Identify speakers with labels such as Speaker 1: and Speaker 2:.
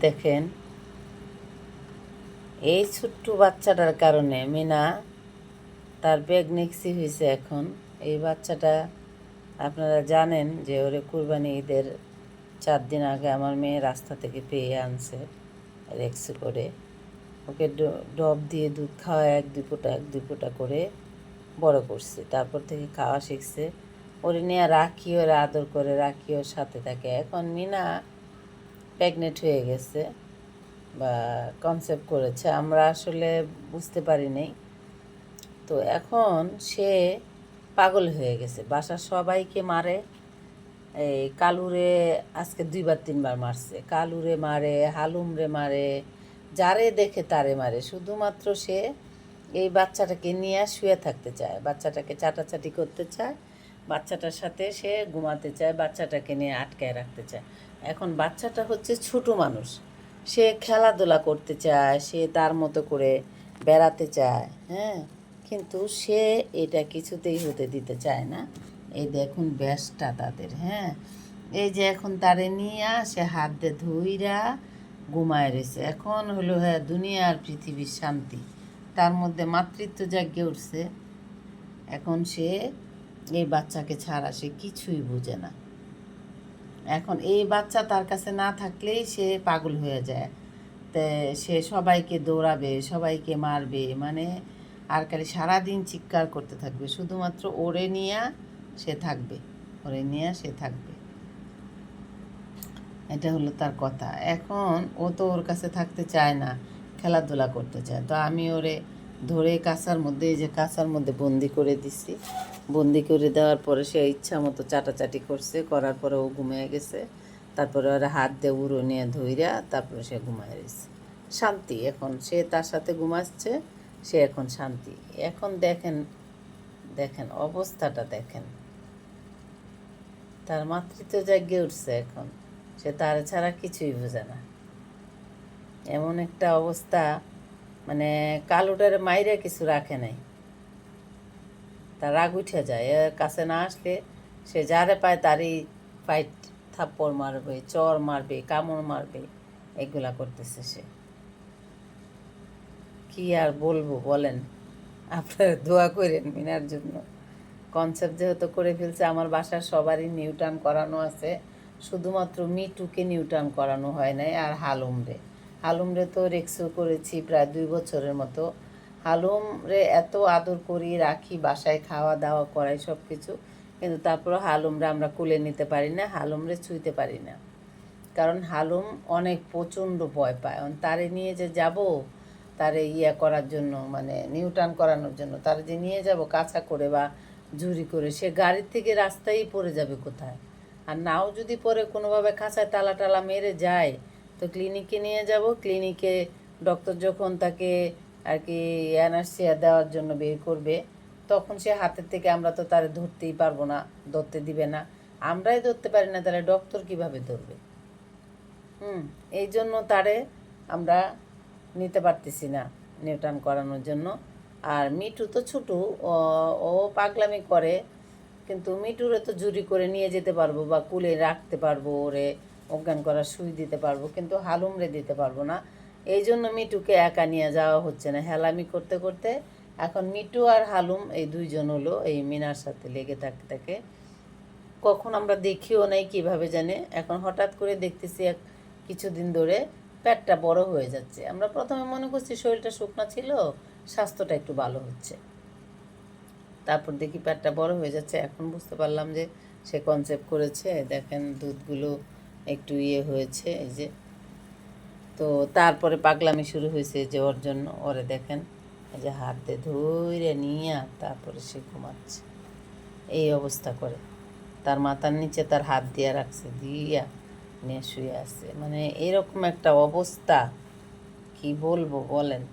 Speaker 1: দেখেন, এই ছোট্ট বাচ্চাটার কারণে মিনা তার প্রেগনেন্সি হয়েছে। এখন এই বাচ্চাটা আপনারা জানেন যে ওরে কুরবানি ঈদের 4 দিন আগে আমার মেয়ে রাস্তা থেকে পেয়ে আনছে রেক্সি করে। ওকে ডব দিয়ে দুধ খাওয়া এক দুই ফোঁটা করে বড় করছে। তারপর থেকে খাওয়া শিখছে। ওরে নিয়ে রাখি, ওরে আদর করে রাখি, ওর সাথে থাকে। এখন মিনা প্রেগনেন্ট হয়ে গেছে বা কনসেপ্ট করেছে, আমরা আসলে বুঝতে পারি নাই। তো এখন সে পাগল হয়ে গেছে, বাসার সবাইকে মারে। এই কালুরে আজকে 2-3 বার মারছে, কালুরে মারে, হালুমরে মারে, যারে দেখে তারে মারে। শুধুমাত্র সে এই বাচ্চাটাকে নিয়ে শুয়ে থাকতে চায়, বাচ্চাটাকে চাটাচাটি করতে চায়, বাচ্চাটার সাথে সে ঘুমাতে চায়, বাচ্চাটাকে নিয়ে আটকায় রাখতে চায়। এখন বাচ্চাটা হচ্ছে ছোটো মানুষ, সে খেলাধুলা করতে চায়, সে তার মতো করে বেড়াতে চায়, হ্যাঁ, কিন্তু সে এটা কিছুতেই হতে দিতে চায় না। এই দেখুন ব্যাসটা তাদের, হ্যাঁ, এই যে এখন তারে নিয়ে সে হাত দিয়ে ধুইরা ঘুমায় রয়েছে। এখন হলো হ্যাঁ দুনিয়ার পৃথিবীর শান্তি, তার মধ্যে মাতৃত্ব জাগিয়ে উঠছে। এখন সে এই বাচ্চাকে ছাড়া সে কিছুই বুঝে না। এখন এই বাচ্চা তার কাছে না থাকলেই সে পাগল হয়ে যায়। তে সে সবাইকে দৌড়াবে, সবাইকে মারবে, মানে আর খালি সারাদিন চিৎকার করতে থাকবে। শুধুমাত্র ওরে নিয়ে সে থাকবে, ওরে নিয়ে সে থাকবে, এটা হলো তার কথা। এখন ও তো ওর কাছে থাকতে চায় না, খেলাধুলা করতে চায়। তো আমি ওরে ধরে কাঁচার মধ্যে, এই যে কাঁচার মধ্যে বন্দি করে দিছি। বন্দি করে দেওয়ার পরে সে ইচ্ছা মতো চাটাচাটি করছে, করার পরে ও ঘুমিয়ে গেছে। তারপরে ওরা হাত দিয়ে উড়ো নিয়ে ধইরা তারপরে সে ঘুমায় রয়েছে। শান্তি, এখন সে তার সাথে ঘুমাচ্ছে, সে এখন শান্তি। এখন দেখেন, দেখেন অবস্থাটা দেখেন, তার মাতৃত্ব জাগিয়ে উঠছে। এখন সে তার ছাড়া কিছুই বোঝে না, এমন একটা অবস্থা। মানে কালোটার মাইরে কিছু রাখে নাই, তার রাগ উঠে যায়। এর কাছে না আসলে সে যারে পায় তারই ফাইট, থাপ্পড় মারবে, চর মারবে, কামড় মারবে, এগুলা করতেছে সে। কি আর বলবো বলেন, আপনারা দোয়া করেন মিনার জন্য। কনসেপ্ট যেহেতু করে ফেলছে, আমার বাসার সবারই নিউটার্ন করানো আছে, শুধুমাত্র মিটুকে নিউটার্ন করানো হয় নাই। আর হালুমরে তো রেক্সও করেছি প্রায় 2 বছরের মতো। হালুমরে এত আদর করি রাখি, বাসায় খাওয়া দাওয়া করাই সব কিছু, কিন্তু তারপরে হালুমরে আমরা কুলে নিতে পারি না, হালুমরে ছুঁইতে পারি না। কারণ হালুম অনেক প্রচণ্ড ভয় পায়। তারে নিয়ে যে যাব, তারে করার জন্য, মানে নিউটার্ন করানোর জন্য তারে যে নিয়ে যাব কাছা করে বা ঝুরি করে, সে গাড়ির থেকে রাস্তায় পড়ে যাবে কোথায়। আর নাও যদি পরে কোনোভাবে খাঁচায় তালা টালা মেরে যায়, তো ক্লিনিকে নিয়ে যাব। ক্লিনিকে ডক্টর যখন তাকে আর কি অ্যানাস্থেসিয়া দেওয়ার জন্য বের করবে, তখন সে হাতের থেকে আমরা তো তারে ধরতেই পারবো না, ধরতে দিবে না। আমরাই ধরতে পারি না, তাহলে ডক্টর কিভাবে ধরবে? এই জন্য তারে আমরা নিতে পারতেছি না নিউটার্ন করানোর জন্য। আর মিঠু তো ছোটো, ও পাগলামি করে, কিন্তু মিঠুরে তো জুরি করে নিয়ে যেতে পারবো বা কুলে রাখতে পারবো, ওরে অজ্ঞান করার সুই দিতে পারবো, কিন্তু হালুমরে দিতে পারবো না। এই জন্য মিঠুকে একা নিয়ে যাওয়া হচ্ছে না, হেলামি করতে করতে এখন মিঠু আর হালুম এই দুইজন হলো এই মিনার সাথে লেগে থাকতে থাকে। কখন আমরা দেখিও নাই কিভাবে জানে, এখন হঠাৎ করে দেখতেছি কিছুদিন ধরে পেটটা বড় হয়ে যাচ্ছে। আমরা প্রথমে মনে করছি শরীরটা শুকনা ছিল, স্বাস্থ্যটা একটু ভালো হচ্ছে, তারপর দেখি পেটটা বড় হয়ে যাচ্ছে। এখন বুঝতে পারলাম যে সে কনসেপ্ট করেছে। দেখেন দুধগুলো একটু হয়েছে, এই যে। তো তারপরে পাগলামি শুরু হয়েছে যে ওর জন্য, ওরে দেখেন এই যে হাত দিয়ে ধরে নিয়ে তারপরে সে ঘুমাচ্ছে, এই অবস্থা করে। তার মাথার নিচে তার হাত দিয়ে রাখছে, দিয়া নিয়ে শুয়ে আছে। মানে এরকম একটা অবস্থা, কি বলবো বলেন।